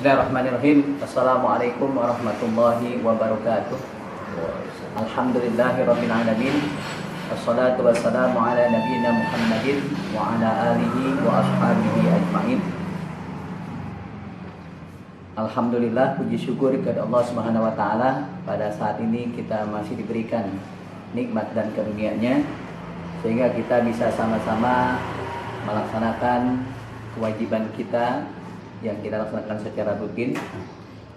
Bismillahirrahmanirrahim. Assalamualaikum warahmatullahi wabarakatuh. Alhamdulillahirabbil alamin. Wassalatu wassalamu ala nabiyyina Muhammadin wa ala alihi wa ashabihi ajmain. Alhamdulillah, puji syukur kepada Allah Subhanahu wa taala, pada saat ini kita masih diberikan nikmat dan karunia-Nya sehingga kita bisa sama-sama melaksanakan kewajiban kita yang kita laksanakan secara rutin,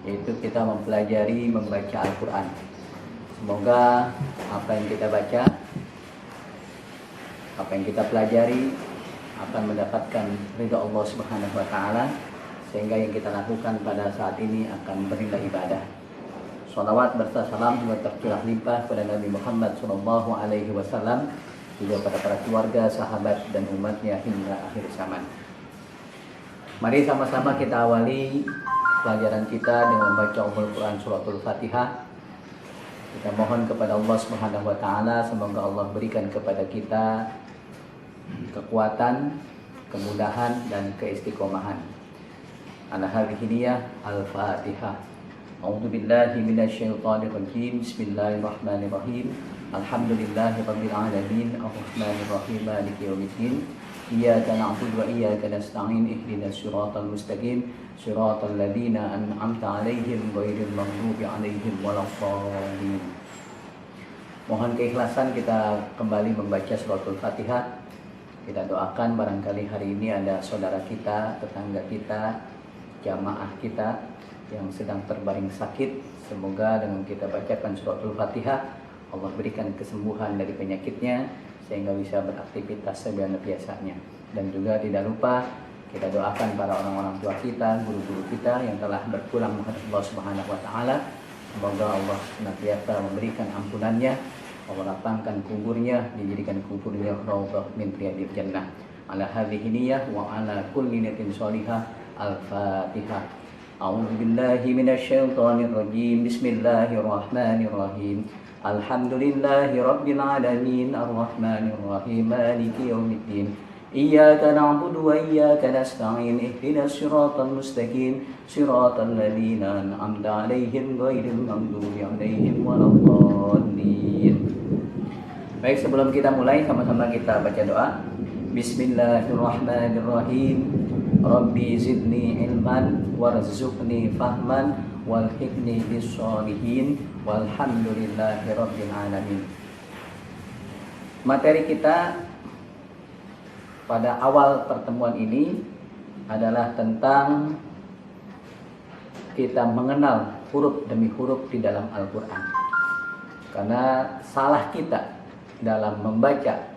yaitu kita mempelajari membaca Al-Quran. Semoga apa yang kita baca, apa yang kita pelajari akan mendapatkan ridha Allah Subhanahu wa taala, sehingga yang kita lakukan pada saat ini akan bernilai ibadah. Shalawat berserta salam juga tercurah limpah pada Nabi Muhammad SAW, juga pada para keluarga, sahabat dan umatnya hingga akhir zaman. Mari sama-sama kita awali pelajaran kita dengan membaca Al-Quran suratul Fatihah. Kita mohon kepada Allah Subhanahu wa taala, semoga Allah berikan kepada kita kekuatan, kemudahan dan keistiqomahan. Ala hadhihi niyah Al-Fatihah. A'udzu billahi minasyaitonir rajim. Bismillahirrahmanirrahim. Alhamdulillahirabbil alamin. Arrahmanir rahim. Maliki yaumiddin. Iyyaka na'budu wa iyyaka nasta'in. Ihdinas siratal mustaqim. Siratal ladzina an'amta 'alaihim ghairil maghdubi 'alaihim waladdallin. Mohon keikhlasan kita kembali membaca suratul Fatihah. Kita doakan barangkali hari ini ada saudara kita, tetangga kita, jamaah kita yang sedang terbaring sakit. Semoga dengan kita bacakan suratul Fatihah, Allah berikan kesembuhan dari penyakitnya sehingga bisa beraktivitas sebagaimana biasanya. Dan juga tidak lupa kita doakan para orang-orang tua kita, guru-guru kita yang telah berpulang menghadap Allah Subhanahu wa taala. Semoga Allah senantiasa memberikan ampunannya, Allah lapangkan kuburnya, dijadikan kuburnya raudhah min riyadil jannah. Ala hadhihi niyah wa ala kulli niyatin shalihah. Al-Fatihah. A'udzu billahi minasyaitonir rajim. Bismillahirrahmanirrahim. Alhamdulillahi rabbil alamin. Arrahmanir rahim. Maliki yaumiddin. Iyyaka na'budu wa iyyaka nasta'in. Ihdinas siratal mustaqim. Siratal ladzina an'amta 'alaihim ghairil maghdubi 'alaihim waladdallin. Baik, sebelum kita mulai sama-sama kita baca doa. Bismillahirrahmanirrahim. Rabbi zidni ilman warzuqni fahman walhiqni bis-sholihin walhamdulillahi rabbil alamin. Materi kita pada awal pertemuan ini adalah tentang kita mengenal huruf demi huruf di dalam Al-Quran. Karena salah kita dalam membaca,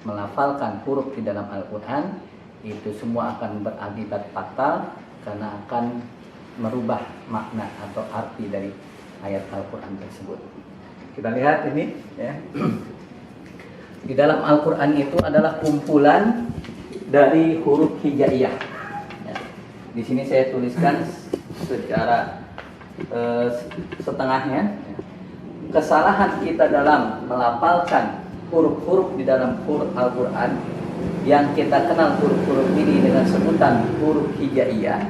melafalkan huruf di dalam Al-Quran, itu semua akan berakibat fatal karena akan merubah makna atau arti dari ayat Al-Quran tersebut. Kita lihat ini ya. Di dalam Al-Quran itu adalah kumpulan dari huruf hijaiyah ya. Di sini saya tuliskan secara setengahnya ya. Kesalahan kita dalam melafalkan huruf-huruf di dalam huruf Al-Quran yang kita kenal huruf-huruf ini dengan sebutan huruf hijaiyah.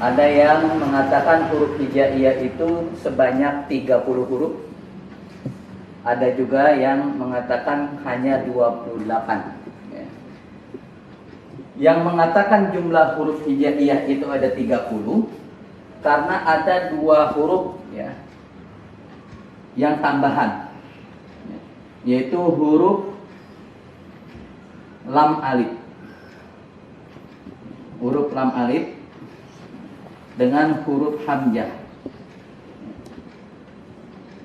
Ada yang mengatakan huruf hijaiyah itu sebanyak 30 huruf. Ada juga yang mengatakan hanya 28 ya. Yang mengatakan jumlah huruf hijaiyah itu ada 30 karena ada 2 huruf ya, yang tambahan, yaitu huruf lam alif. Huruf lam alif dengan huruf hamzah.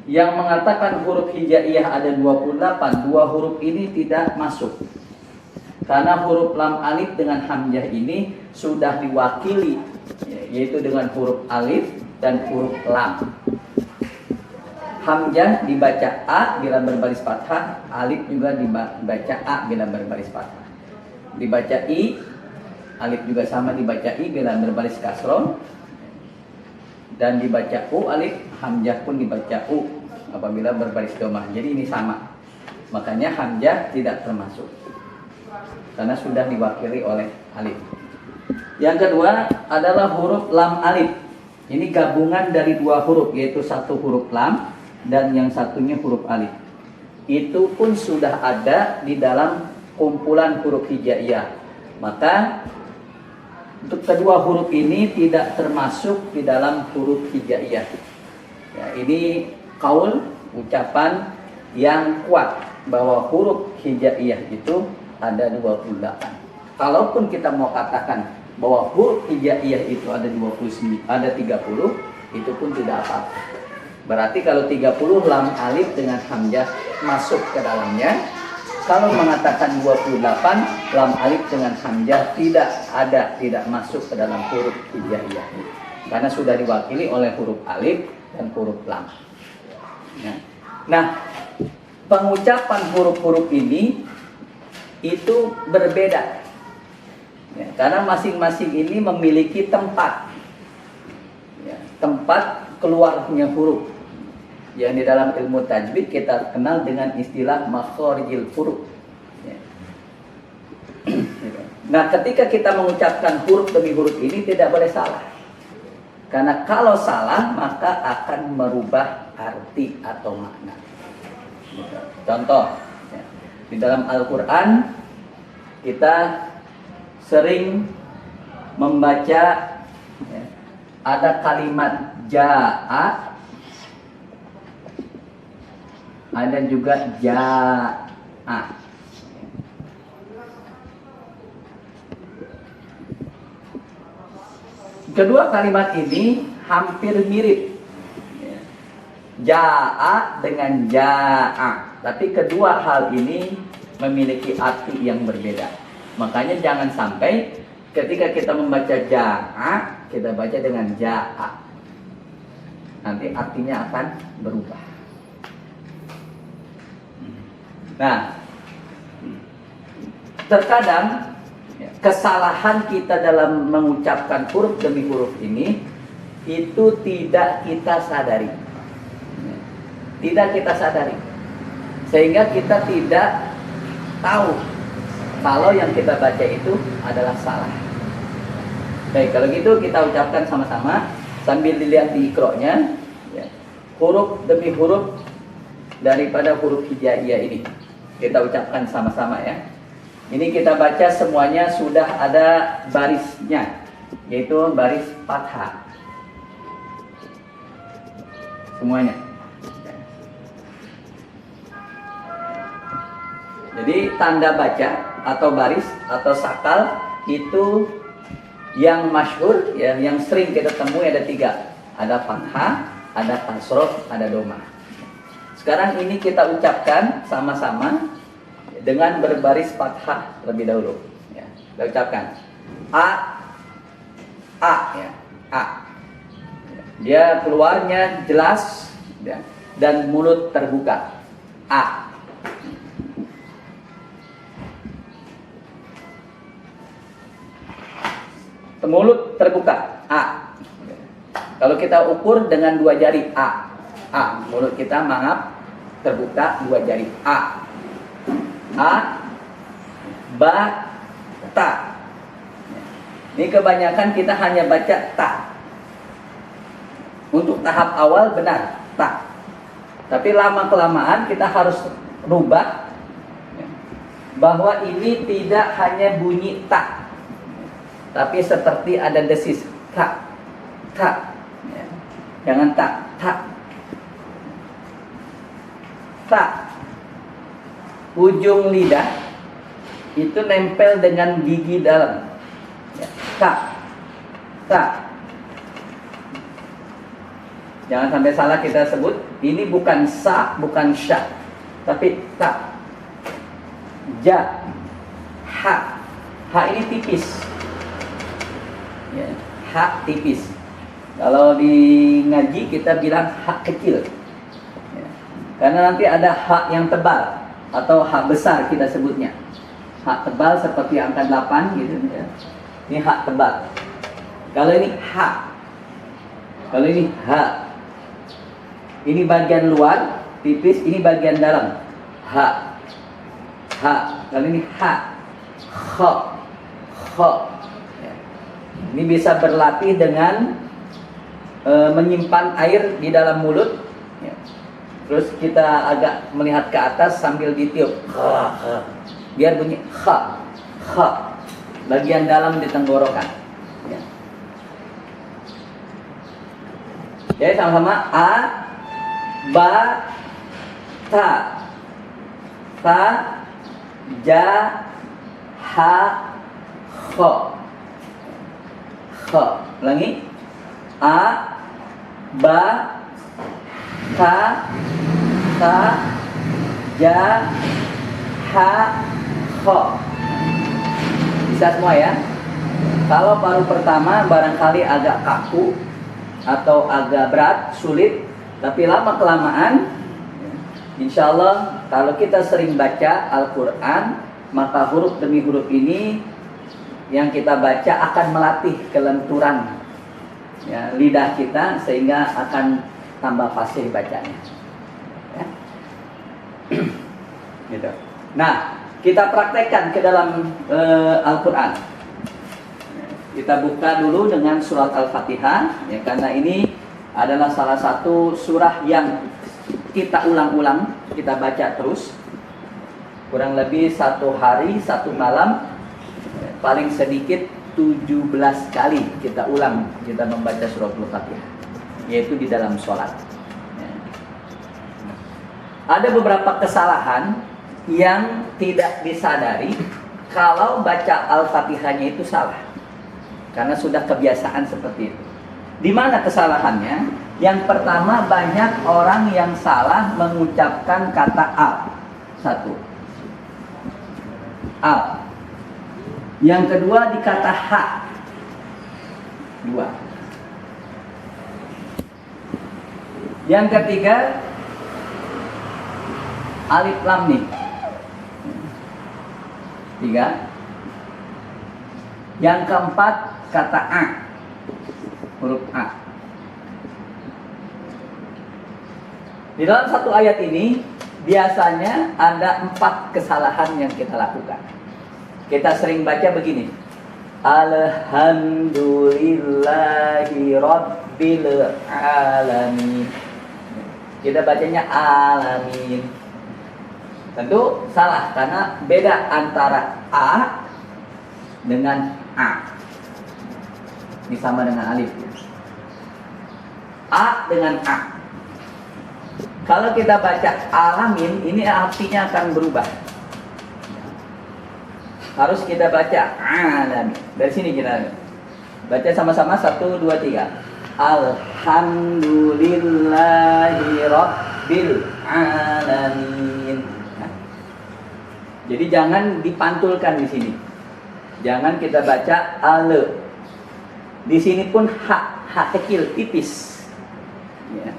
Yang mengatakan huruf hijaiyah ada 28, 2 huruf ini tidak masuk. Karena huruf lam alif dengan hamzah ini sudah diwakili, yaitu dengan huruf alif dan huruf lam. Hamzah dibaca A bila berbaris fathah, alif juga dibaca A bila berbaris fathah. Dibaca I, alif juga sama dibaca I bila berbaris kasroh. Dan dibaca U alif, hamzah pun dibaca U apabila berbaris dhammah. Jadi ini sama. Makanya hamzah tidak termasuk karena sudah diwakili oleh alif. Yang kedua adalah huruf lam alif. Ini gabungan dari dua huruf, yaitu satu huruf lam dan yang satunya huruf alif. Itu pun sudah ada di dalam kumpulan huruf hijaiyah. Maka untuk kedua huruf ini tidak termasuk di dalam huruf hijaiyah. Ya, ini kaul, ucapan yang kuat bahwa huruf hijaiyah itu ada 28. Kalaupun kita mau katakan bahwa huruf hijaiyah itu ada 29, ada 30, itu pun tidak apa-apa. Berarti kalau 30 lam alif dengan hamzah masuk ke dalamnya. Kalau mengatakan 28 lam alif dengan hamzah tidak masuk ke dalam huruf hijaiyah. Karena sudah diwakili oleh huruf alif dan huruf lam. Ya. Nah, pengucapan huruf-huruf ini itu berbeda. Ya, karena masing-masing ini memiliki tempat. Ya, tempat keluarnya huruf. Yang di dalam ilmu tajwid kita kenal dengan istilah makharijil huruf. Ya. Nah, ketika kita mengucapkan huruf demi huruf ini tidak boleh salah. Karena kalau salah maka akan merubah arti atau makna. Contoh, ya, di dalam Al-Quran kita sering membaca, ya, ada kalimat ja'a, ada juga ja'a. Kedua kalimat ini hampir mirip, ja'a dengan ja'a, tapi kedua hal ini memiliki arti yang berbeda. Makanya jangan sampai ketika kita membaca ja'a, kita baca dengan ja'a, nanti artinya akan berubah. Nah, terkadang kesalahan kita dalam mengucapkan huruf demi huruf ini itu tidak kita sadari. Tidak kita sadari. Sehingga kita tidak tahu kalau yang kita baca itu adalah salah. Baik, kalau gitu kita ucapkan sama-sama sambil dilihat di iqra-nya, ya, huruf demi huruf daripada huruf hijaiyah ini. Kita ucapkan sama-sama ya. Ini kita baca semuanya sudah ada barisnya, yaitu baris fathah. Semuanya. Jadi tanda baca atau baris atau sakal itu yang masyhur, ya, yang sering kita temui ada 3. Ada fathah, ada kasroh, ada doma. Sekarang ini kita ucapkan sama-sama dengan berbaris fathah terlebih dahulu. Ya, kita ucapkan a, ya, a. Dia keluarnya jelas, ya, dan mulut terbuka. A. Mulut terbuka. A. Kalau kita ukur dengan 2 jari, a. A. Mulut kita maaf terbuka 2 jari. A. A. Ba. Ta. Ini kebanyakan kita hanya baca ta. Untuk tahap awal benar ta. Tapi lama-kelamaan kita harus rubah bahwa ini tidak hanya bunyi ta, tapi seperti ada desis ta, ta. Jangan ta, ta. Ta. Ujung lidah itu nempel dengan gigi dalam. Ya, ta, ta. Jangan sampai salah kita sebut. Ini bukan sa, bukan sya, tapi ta. Ja, ha. Ha ini tipis. Ya, ha tipis. Kalau di ngaji kita bilang ha kecil. Ya, karena nanti ada ha yang tebal atau ha besar kita sebutnya. Ha tebal seperti angka 8 gitu ya. Ini ha tebal. Kalau ini ha. Kalau ini ha. Ini bagian luar tipis, ini bagian dalam. Ha. Ha. Kalau ini ha. Kha. Kha. Ya. Ini bisa berlatih dengan menyimpan air di dalam mulut. Ya. Terus kita agak melihat ke atas sambil ditiup. Biar bunyi kha, kha. Bagian dalam di tenggorokan. Ya. Jadi sama-sama a, ba, ta, ta, ja, ha, kho, kho. Ulangi. A, ba, ta, ta, ja, ha, kho. Bisa semua ya. Kalau baru pertama barangkali agak kaku atau agak berat, sulit, tapi lama kelamaan insya Allah kalau kita sering baca Al-Quran, maka huruf demi huruf ini yang kita baca akan melatih kelenturan ya, lidah kita sehingga akan tambah fasih bacanya ya. Gitu. Nah, kita praktekkan ke dalam Al-Quran. Kita buka dulu dengan surat Al-Fatihah ya, karena ini adalah salah satu surah yang kita ulang-ulang, kita baca terus kurang lebih 1 hari 1 malam, paling sedikit 17 kali kita ulang, kita membaca surah Al-Fatihah, yaitu di dalam sholat ya. Ada beberapa kesalahan yang tidak disadari kalau baca Al-Fatihahnya itu salah, karena sudah kebiasaan seperti itu. Di mana kesalahannya? Yang pertama, banyak orang yang salah mengucapkan kata al. 1. Al. Yang kedua di kata ha. 2. Yang ketiga alif lam mim. 3. Yang keempat kata a, huruf a. Di dalam satu ayat ini biasanya ada 4 kesalahan yang kita lakukan. Kita sering baca begini, alhamdulillahi rabbil alamin. Kita bacanya alamin. Tentu salah karena beda antara a dengan a. Ini sama dengan alif. A dengan a. Kalau kita baca alamin, ini artinya akan berubah. Harus kita baca alamin. Dari sini kita baca sama-sama 1, 2, 3. Alhamdulillahi rabbil alamin. Nah, jadi jangan dipantulkan di sini. Jangan kita baca ale. Di sini pun ha kecil, tipis. Ya.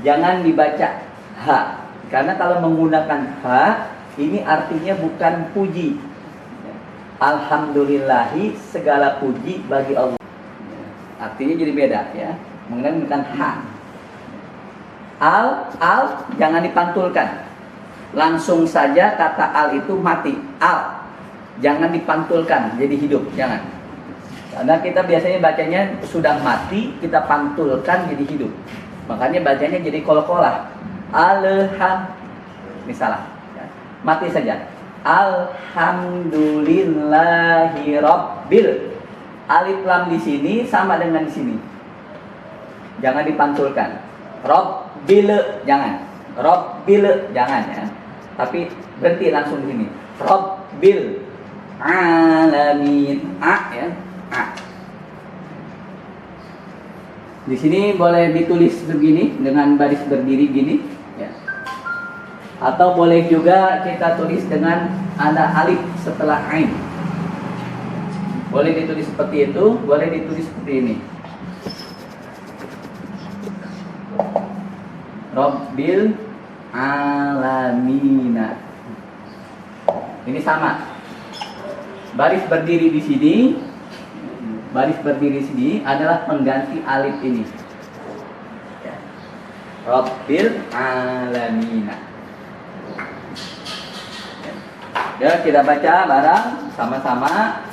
Jangan dibaca ha, karena kalau menggunakan ha, ini artinya bukan puji. Alhamdulillahi, segala puji bagi Allah. Artinya jadi beda ya. Menggunakan ha. Al jangan dipantulkan. Langsung saja kata al itu mati. Al jangan dipantulkan jadi hidup, jangan. Karena kita biasanya bacanya sudah mati, kita pantulkan jadi hidup. Makanya bacanya jadi kol-kolah. Alham, ini salah. Ya. Mati saja. Alhamdulillahi rabbil. Alif lam di sini sama dengan di sini. Jangan dipantulkan. Rabbil, jangan. Rabbil, jangan ya. Tapi berhenti langsung di sini. Rabbil alamin. A ya. A. Di sini boleh ditulis begini dengan baris berdiri gini, ya. Atau boleh juga kita tulis dengan ada alif setelah ain. Boleh ditulis seperti itu, boleh ditulis seperti ini. Rabbil alamina. Ini sama. Baris berdiri di sini. Baris berdiri sini adalah pengganti alif ini. Rabbil alamina. Ya, kita baca bareng sama-sama.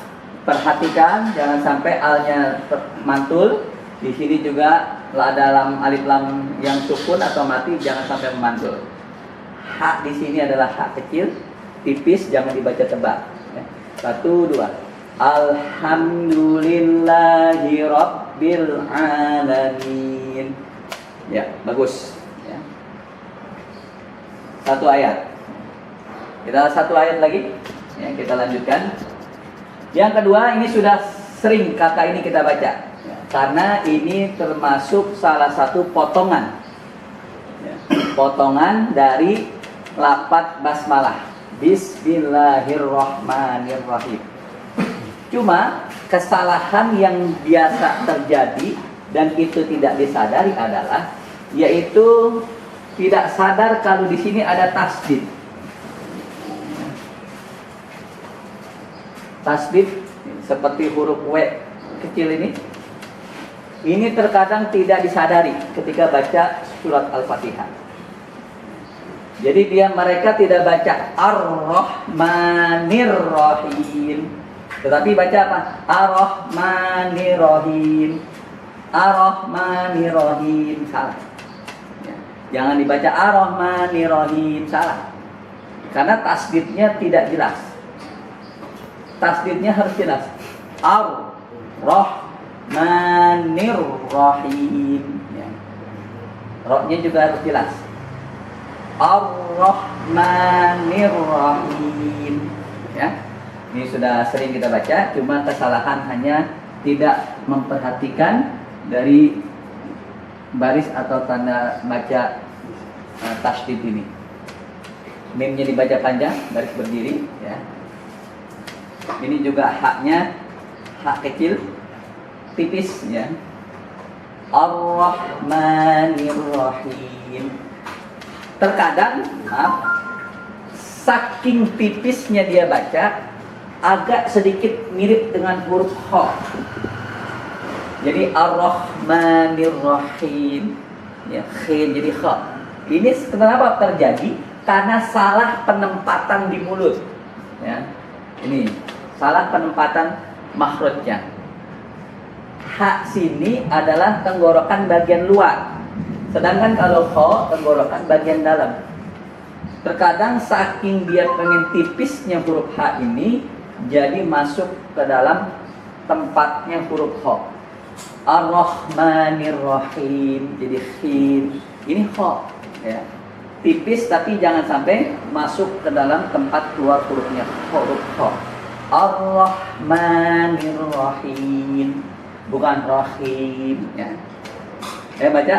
perhatikan jangan sampai alnya mantul. Di sini juga dalam alif lam yang sukun atau mati jangan sampai memantul. Hak di sini adalah hak kecil, tipis, jangan dibaca tebal. Ya. 1, 2. Alhamdulillahi Rabbil Alamin. Ya, bagus. Ya. 1 ayat. Kita 1 ayat lagi. Ya, kita lanjutkan. Yang kedua, ini sudah sering kata ini kita baca. Ya, karena ini termasuk salah satu potongan. Ya, potongan dari lafaz basmalah. Bismillahirrahmanirrahim. Cuma kesalahan yang biasa terjadi dan itu tidak disadari adalah yaitu tidak sadar kalau di sini ada tasdid. Tasdid seperti huruf W kecil ini terkadang tidak disadari ketika baca surat Al-Fatihah. Jadi mereka tidak baca Ar-Rahmanir-Rahim, tetapi baca apa? Ar-Rahmanir-Rahim. Ar-Rahmanir-Rahim, salah. Ya. Jangan dibaca Ar-Rahmanir-Rahim, salah. Karena tasdidnya tidak jelas. Tasdidnya harus jelas. Ar-Rahmanir-Rahim. Ya. Ra-nya juga harus jelas. Ar-Rahmanir-Rahim. Ya. Ini sudah sering kita baca, cuma kesalahan hanya tidak memperhatikan dari baris atau tanda baca tasdid ini. Mimnya dibaca panjang, baris berdiri, ya. Ini juga haknya hak kecil, tipis, ya. Ar-Rahmanir-Rahim. Terkadang, saking tipisnya dia baca, agak sedikit mirip dengan huruf kha. Jadi Ar-Rahmanir-Rahim, ya, khin jadi kha. Ini kenapa terjadi? Karena salah penempatan di mulut, ya. Ini salah penempatan makhrajnya. Ha sini adalah tenggorokan bagian luar, sedangkan kalau kha tenggorokan bagian dalam. Terkadang saking dia pengen tipisnya huruf ha ini, jadi masuk ke dalam tempatnya huruf kha. Ar-Rahmanir-Rahim jadi khin. Ini kha, ya. Tipis tapi jangan sampai masuk ke dalam tempat keluar hurufnya huruf kha. Ar-Rahmanir-Rahim, bukan rahim, ya. Baca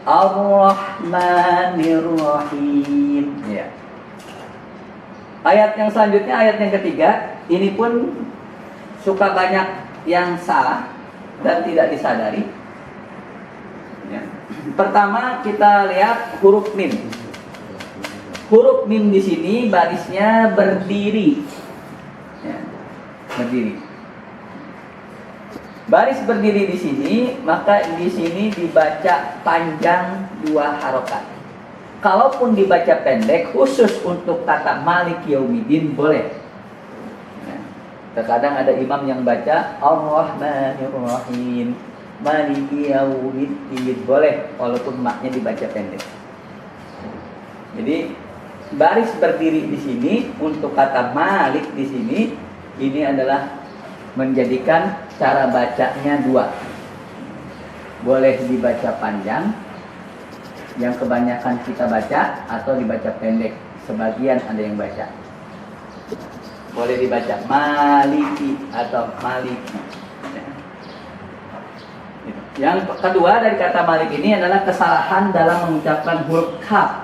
Ar-Rahmanir-Rahim, ya. Ayat yang selanjutnya, ayat yang ketiga, ini pun suka banyak yang salah dan tidak disadari. Ya. Pertama kita lihat huruf mim. Huruf mim di sini barisnya berdiri. Ya. Berdiri. Baris berdiri di sini, maka di sini dibaca panjang 2 harokat. Kalaupun dibaca pendek, khusus untuk kata Malik Yaumiddin boleh. Ya. Terkadang ada imam yang baca Ar-Rahmanir-Rahim, Malik Yaumiddin, boleh walaupun maknya dibaca pendek. Jadi baris berdiri di sini untuk kata Malik di sini ini adalah menjadikan cara bacanya 2. Boleh dibaca panjang yang kebanyakan kita baca atau dibaca pendek, sebagian ada yang baca. Boleh dibaca Maliki atau Maliki. Yang kedua dari kata Malik ini adalah kesalahan dalam mengucapkan huruf kaf.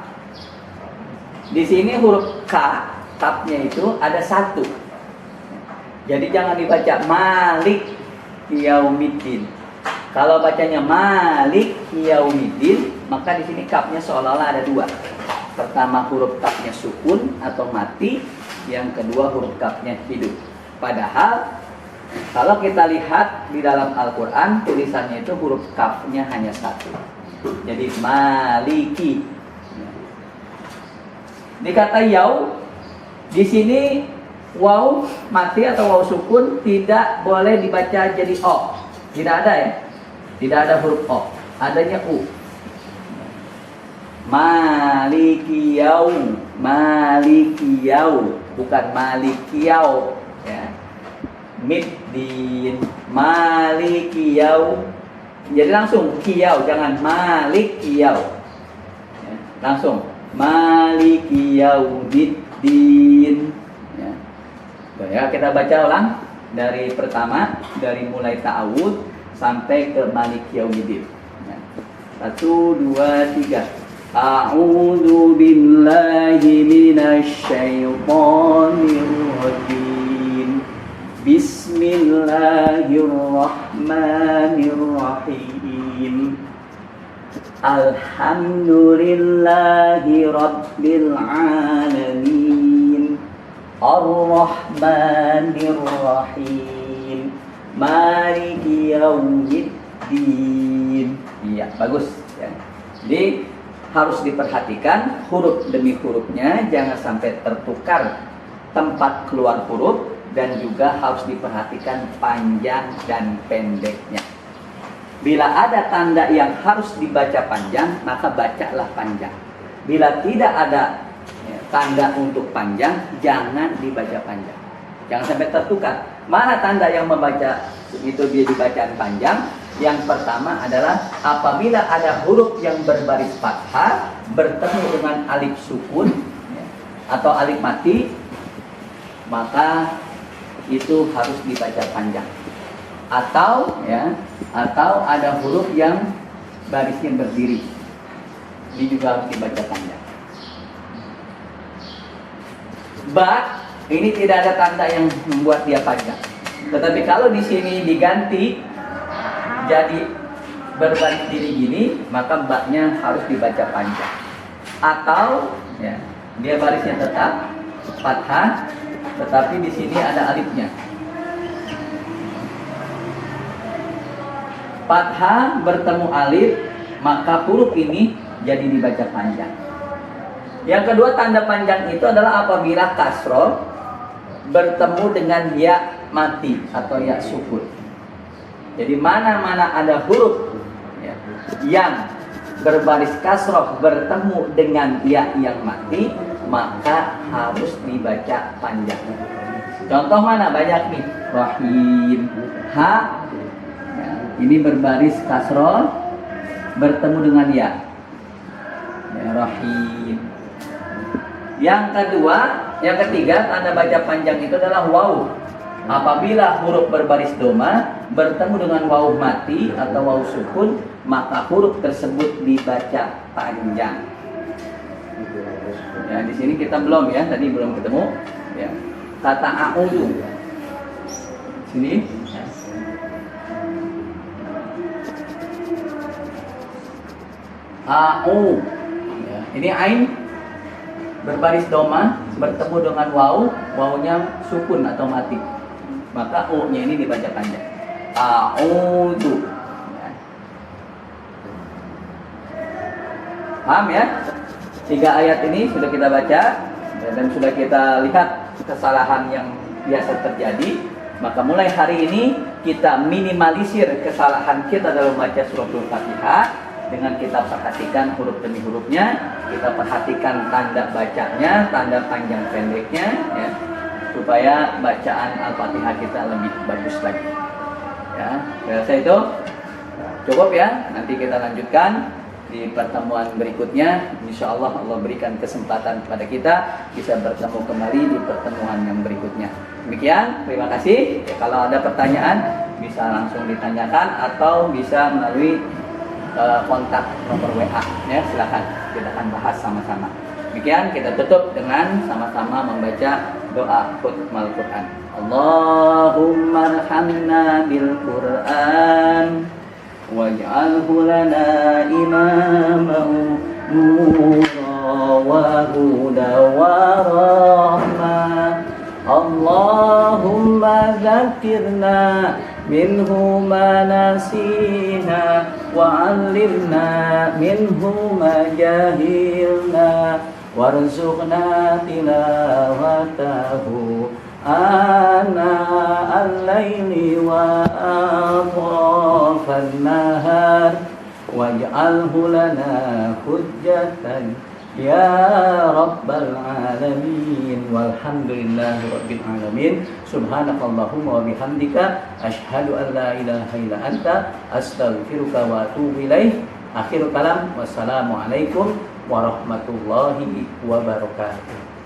Di sini huruf ka, kafnya itu ada 1. Jadi jangan dibaca Malik Yaumiddin. Kalau bacanya Malik Yaumiddin, maka di sini kafnya seolah-olah ada 2. Pertama huruf kafnya sukun atau mati, yang kedua huruf kafnya hidup. Padahal kalau kita lihat di dalam Al-Quran, tulisannya itu huruf kafnya hanya 1. Jadi Maliki. Di kata yau, di sini Waw mati atau waw sukun tidak boleh dibaca jadi o. Tidak ada ya. Tidak ada huruf o. Adanya u. Malikiyau, malikiyau, bukan malikiyau ya. Middin, malikiyau. Jadi langsung kiyau, jangan malikiyau ya. Langsung malikiyau middin ya. Ya, kita baca ulang dari pertama, dari mulai ta'awud sampai ke malikiyau middin ya. 1, 2, 3. A'udzu billahi minasy syaithanir rajim. Bismillahirrahmanirrahim. Alhamdulillahi rabbil alamin. Ar-Rahmanir Rahim. Maliki yaumiddin. Iya, bagus ya. Jadi harus diperhatikan huruf demi hurufnya, jangan sampai tertukar tempat keluar huruf, dan juga harus diperhatikan panjang dan pendeknya. Bila ada tanda yang harus dibaca panjang, maka bacalah panjang. Bila tidak ada tanda untuk panjang, jangan dibaca panjang. Jangan sampai tertukar. Mana tanda yang membaca itu dia dibacaan panjang? Yang pertama adalah apabila ada huruf yang berbaris fathah bertemu dengan alif sukun ya, atau alif mati, maka itu harus dibaca panjang. Atau ya, atau ada huruf yang barisnya berdiri, ini juga harus dibaca panjang. Ba ini tidak ada tanda yang membuat dia panjang. Tetapi kalau di sini diganti jadi berbaris diri gini, maka baknya harus dibaca panjang. Atau ya, dia barisnya tetap fathah, tetapi di sini ada alifnya. Fathah bertemu alif, maka huruf ini jadi dibaca panjang. Yang kedua, tanda panjang itu adalah apabila kasroh bertemu dengan ya mati atau ya sukun. Jadi mana-mana ada huruf ya, yang berbaris kasroh bertemu dengan ya yang mati, maka harus dibaca panjang. Contoh mana banyak nih? Rahim, ha ya, ini berbaris kasroh bertemu dengan ya, ya rahim. Yang ketiga tanda baca panjang itu adalah waw. Apabila huruf berbaris doma bertemu dengan waw mati atau waw sukun, maka huruf tersebut dibaca panjang. Ya, di sini kita belum ya, tadi belum ketemu. Ya. Kata a'udzu. Sini. A'u. Ya, ini ain berbaris doma bertemu dengan waw, wawnya sukun atau mati. Maka u-nya ini dibaca panjang. A'udzu. Ya. Paham ya? 3 ayat ini sudah kita baca dan sudah kita lihat kesalahan yang biasa terjadi. Maka mulai hari ini kita minimalisir kesalahan kita dalam baca suratul Fatihah dengan kita perhatikan huruf demi hurufnya, kita perhatikan tanda bacanya, tanda panjang pendeknya ya, supaya bacaan Al-Fatihah kita lebih bagus lagi. Ya, saya rasa itu cukup ya. Nanti kita lanjutkan di pertemuan berikutnya. Insya Allah Allah berikan kesempatan kepada kita bisa bertemu kembali di pertemuan yang berikutnya. Demikian, terima kasih. Ya, kalau ada pertanyaan bisa langsung ditanyakan atau bisa melalui kontak nomor WA ya, silakan kita akan bahas sama-sama. Demikian kita tutup dengan sama-sama membaca doa khutbah Quran. Allahumma arhamna bil Quran waj'alhu lana imaman nura wa huda wa rahmah. Allahumma dzakirna minhu ma nasina wa 'allimna minhu ma jahilna warzuqna tilawatahu آناء الليل وأطراف النهار واجعله لنا حجة يا رب العالمين والحمد لله رب العالمين سبحانك اللهم وبحمدك أشهد أن لا إله إلا أنت أستغفرك وأتوب إليك. Akhir kalam, wassalamualaikum warahmatullahi wabarakatuh.